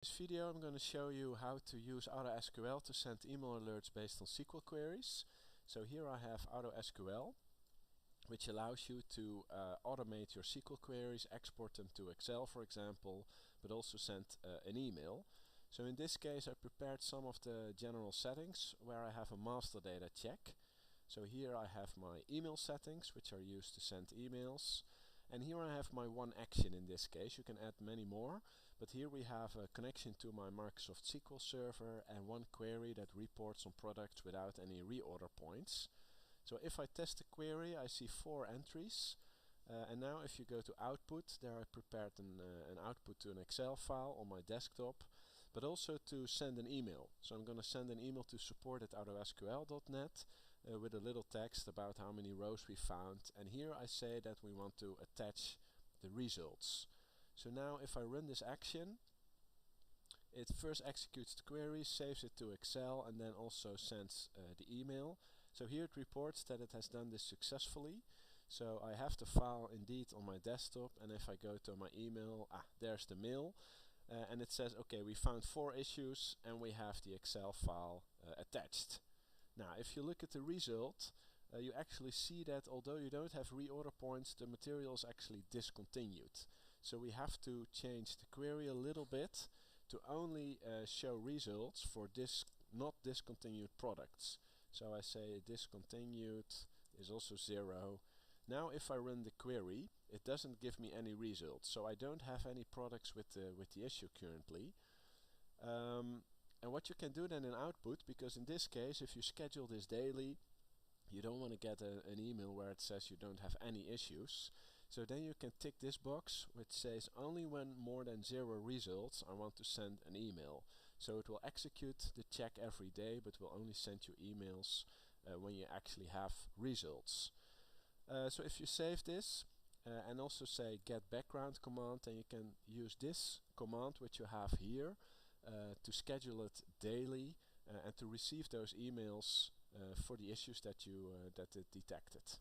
In this video I'm going to show you how to use AutoSQL to send email alerts based on SQL queries. So here I have AutoSQL, which allows you to automate your SQL queries, export them to Excel for example, but also send an email. So in this case I prepared some of the general settings where I have a master data check. So here I have my email settings, which are used to send emails. And here I have my one action in this case. You can add many more, but here we have a connection to my Microsoft SQL server and one query that reports on products without any reorder points. So if I test the query, I see 4 entries. And now if you go to output, there I prepared an output to an Excel file on my desktop, but also to send an email. So I'm going to send an email to support@autosql.net with a little text about how many rows we found. And here I say that we want to attach the results. So now if I run this action, it first executes the query, saves it to Excel, and then also sends the email. So here it reports that it has done this successfully. So I have the file indeed on my desktop, and if I go to my email, there's the mail. And it says, okay, we found 4 issues and we have the Excel file attached. Now if you look at the result, you actually see that although you don't have reorder points, the material is actually discontinued. So we have to change the query a little bit to only show results for not discontinued products. So I say discontinued is also 0. Now if I run the query, it doesn't give me any results. So I don't have any products with the issue currently. And what you can do then in output, because in this case if you schedule this daily, you don't want to get an email where it says you don't have any issues. So then you can tick this box which says only when more than 0 results I want to send an email. So it will execute the check every day, but will only send you emails when you actually have results. So if you save this and also say get background command, then you can use this command which you have here to schedule it daily and to receive those emails for the issues that it detected.